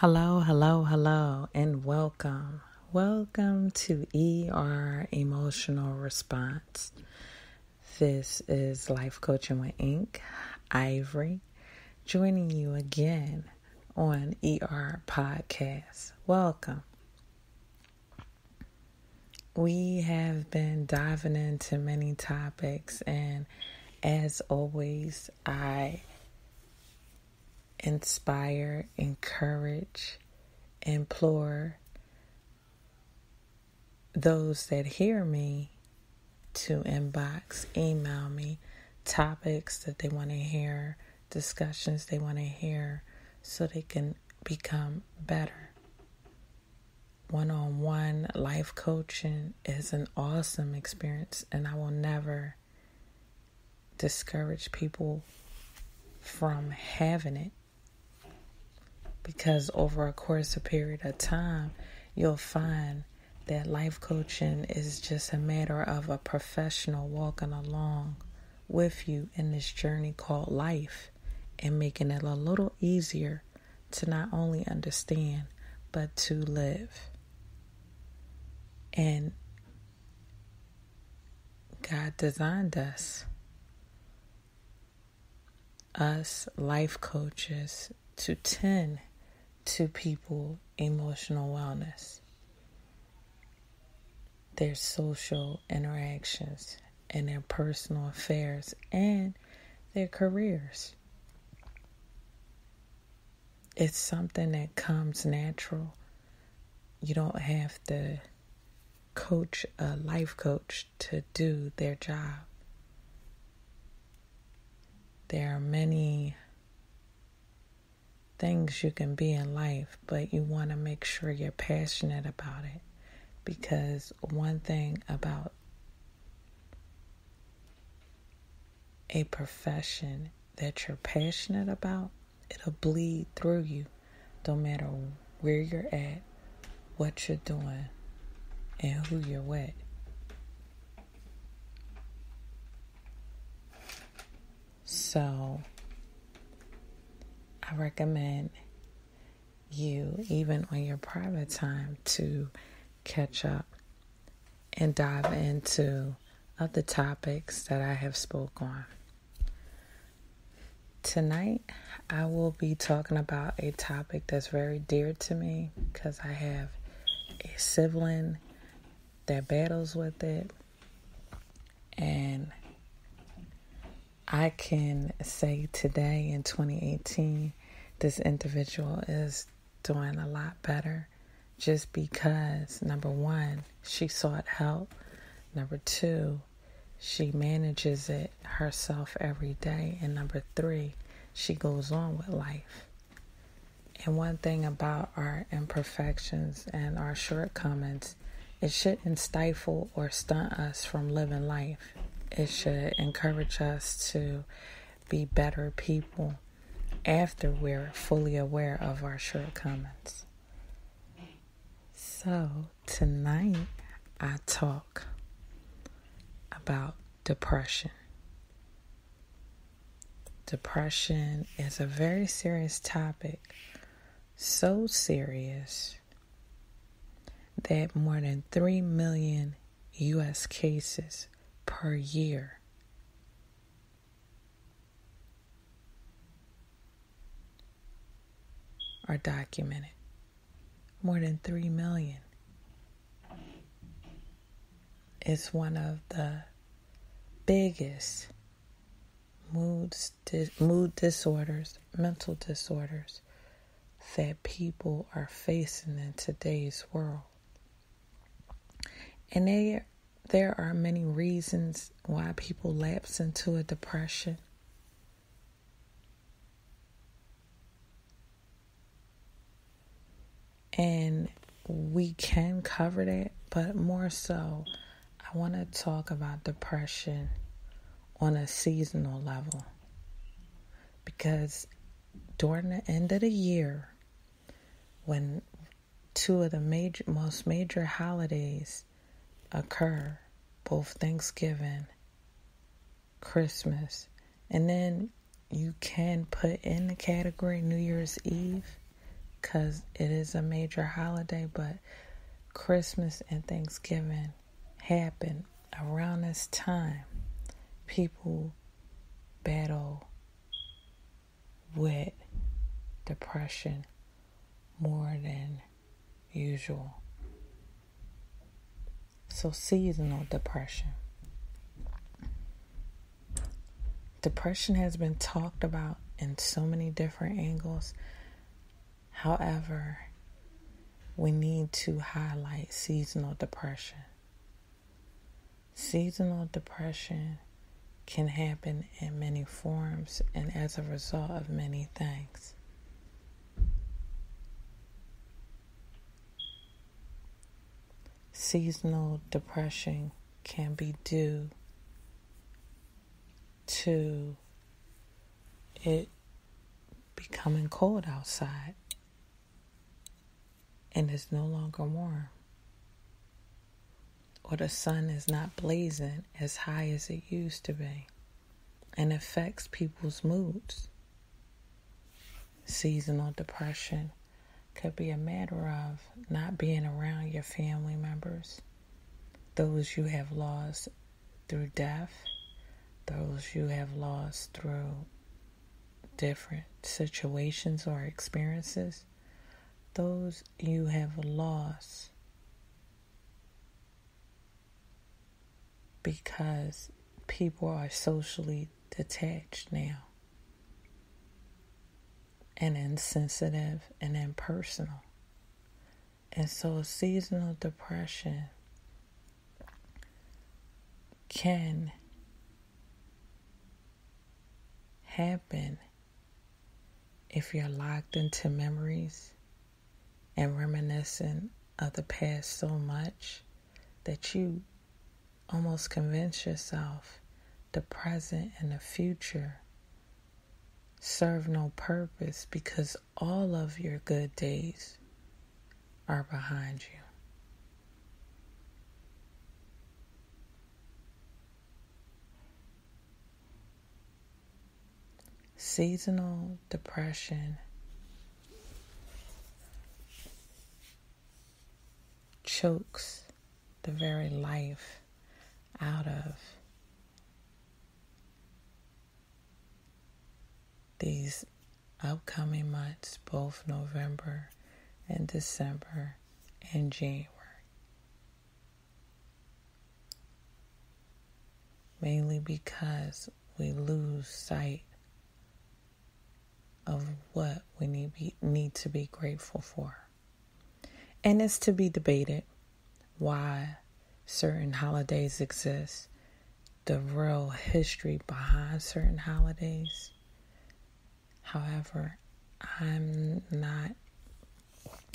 Hello, hello, hello, and welcome. Welcome to Emotional Response. This is Life Coaching with Ink, Ivory, joining you again on Podcast. Welcome. We have been diving into many topics, and as always, I inspire, encourage, implore those that hear me to email me topics that they want to hear, discussions they want to hear, so they can become better. One-on-one life coaching is an awesome experience, and I will never discourage people from having it, because over a course of period of time, you'll find that life coaching is just a matter of a professional walking along with you in this journey called life and making it a little easier to not only understand, but to live. And God designed us life coaches, to tend to people emotional wellness, their social interactions, and their personal affairs, and their careers. It's something that comes natural. You don't have to coach a life coach to do their job. There are many things you can be in life, but you want to make sure you're passionate about it. Because one thing about a profession that you're passionate about, it'll bleed through you, no matter where you're at, what you're doing, and who you're with. So I recommend you, even on your private time, to catch up and dive into other topics that I have spoke on. Tonight, I will be talking about a topic that's very dear to me, because I have a sibling that battles with it, and I can say today in 2018, this individual is doing a lot better, just because, number one, she sought help. Number two, she manages it herself every day. And number three, she goes on with life. And one thing about our imperfections and our shortcomings, it shouldn't stifle or stunt us from living life. It should encourage us to be better people after we're fully aware of our shortcomings. So tonight I talk about depression. Depression is a very serious topic, so serious that more than 3 million U.S. cases per year are documented. More than 3 million. It's one of the biggest mood disorders, mental disorders that people are facing in today's world. And there are many reasons why people lapse into a depression. And we can cover that, but more so, I want to talk about depression on a seasonal level. Because during the end of the year, when two of the most major holidays occur, both Thanksgiving, Christmas, and then you can put in the category New Year's Eve, because it is a major holiday, but Christmas and Thanksgiving happen around this time. People battle with depression more than usual. So seasonal depression. Depression has been talked about in so many different angles. However, we need to highlight seasonal depression. Seasonal depression can happen in many forms and as a result of many things. Seasonal depression can be due to it becoming cold outside and it's no longer warm, or the sun is not blazing as high as it used to be and affects people's moods. Seasonal depression could be a matter of not being around your family members, those you have lost through death, those you have lost through different situations or experiences, those you have lost because people are socially detached now and insensitive and impersonal. And so seasonal depression can happen if you're locked into memories and reminiscing of the past so much that you almost convince yourself the present and the future serve no purpose because all of your good days are behind you. Seasonal depression chokes the very life out of these upcoming months, both November and December and January. Mainly because we lose sight of what we need to be grateful for. And it's to be debated why certain holidays exist, the real history behind certain holidays. However, I'm not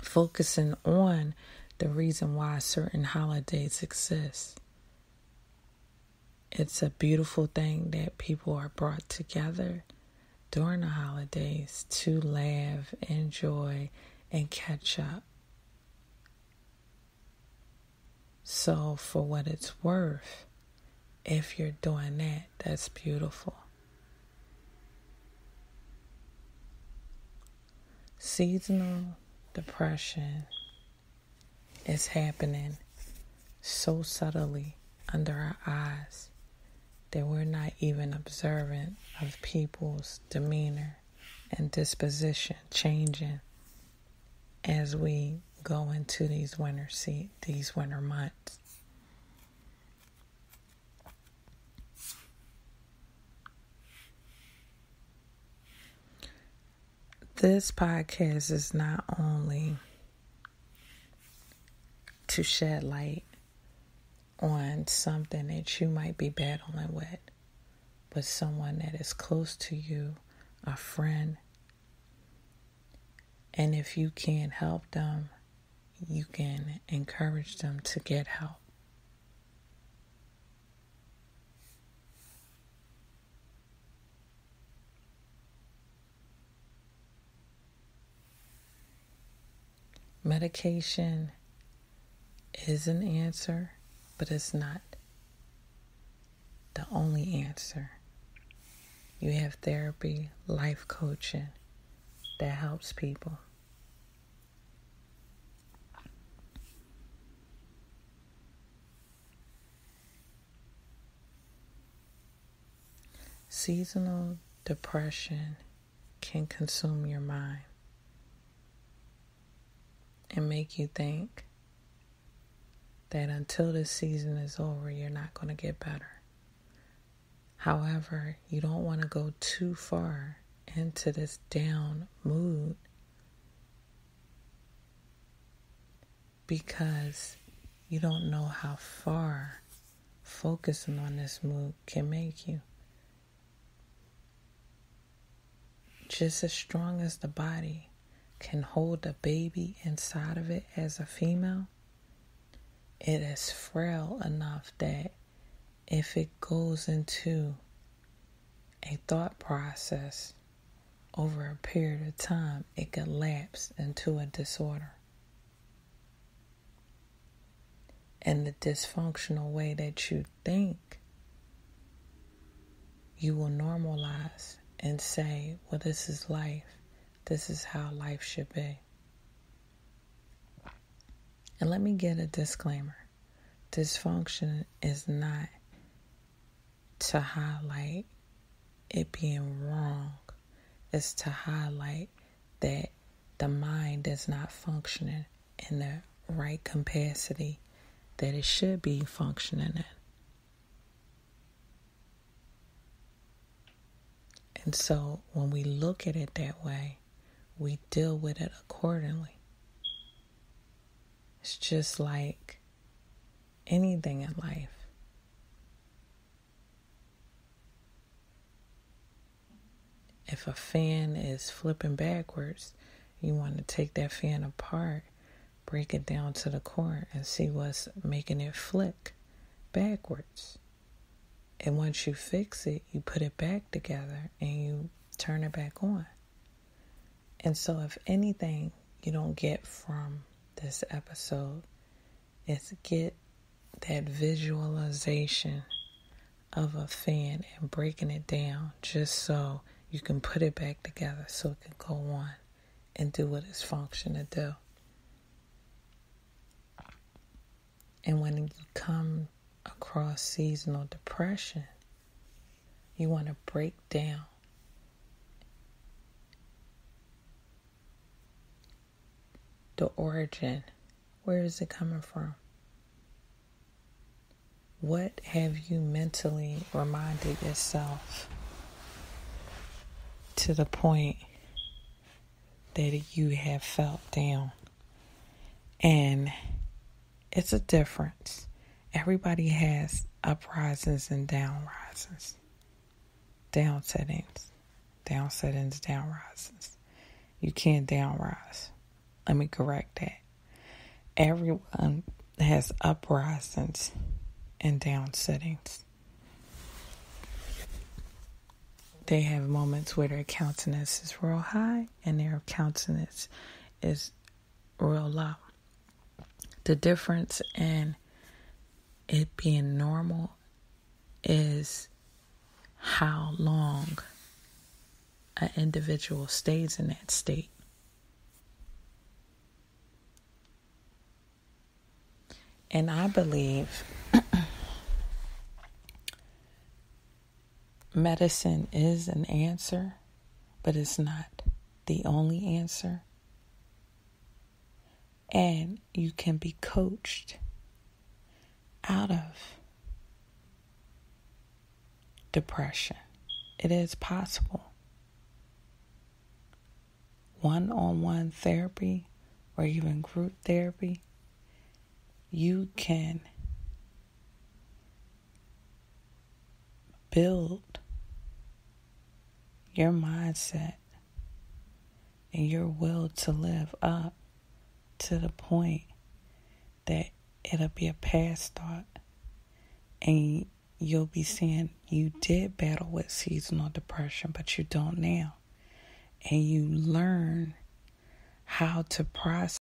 focusing on the reason why certain holidays exist. It's a beautiful thing that people are brought together during the holidays to laugh, enjoy, and catch up. So for what it's worth, if you're doing that, that's beautiful. Seasonal depression is happening so subtly under our eyes that we're not even observant of people's demeanor and disposition changing as we go into these winter months. This podcast is not only to shed light on something that you might be battling with, but someone that is close to you, a friend. And if you can't help them, you can encourage them to get help. Medication is an answer, but it's not the only answer. You have therapy, life coaching that helps people. seasonal depression can consume your mind and make you think that until this season is over, you're not going to get better. However, you don't want to go too far into this down mood, because you don't know how far focusing on this mood can make you. Just as strong as the body can hold a baby inside of it as a female, it is frail enough that if it goes into a thought process over a period of time, it could lapse into a disorder. And the dysfunctional way that you think, you will normalize and say, well, this is life. This is how life should be. And let me get a disclaimer. Dysfunction is not to highlight it being wrong. It's to highlight that the mind is not functioning in the right capacity that it should be functioning in. And so when we look at it that way, we deal with it accordingly. It's just like anything in life. If a fan is flipping backwards, you want to take that fan apart, break it down to the core, and see what's making it flick backwards. And once you fix it, you put it back together and you turn it back on. And so if anything you don't get from this episode, is get that visualization of a fan and breaking it down just so you can put it back together so it can go on and do what it's functioned to do. And when you come across seasonal depression, you want to break down the origin. Where is it coming from? What have you mentally reminded yourself to the point that you have felt down? And it's a difference. Everybody has uprisings and downrisings. Downsettings, downrisings. You can't downrise. Let me correct that. Everyone has uprisings and downsettings. They have moments where their countenance is real high and their countenance is real low. The difference in it being normal is how long an individual stays in that state. And I believe medicine is an answer, but it's not the only answer. And you can be coached out of depression. It is possible. One-on-one therapy or even group therapy, you can build your mindset and your will to live up to the point that it'll be a past thought and you'll be saying you did battle with seasonal depression, but you don't now. And you learn how to process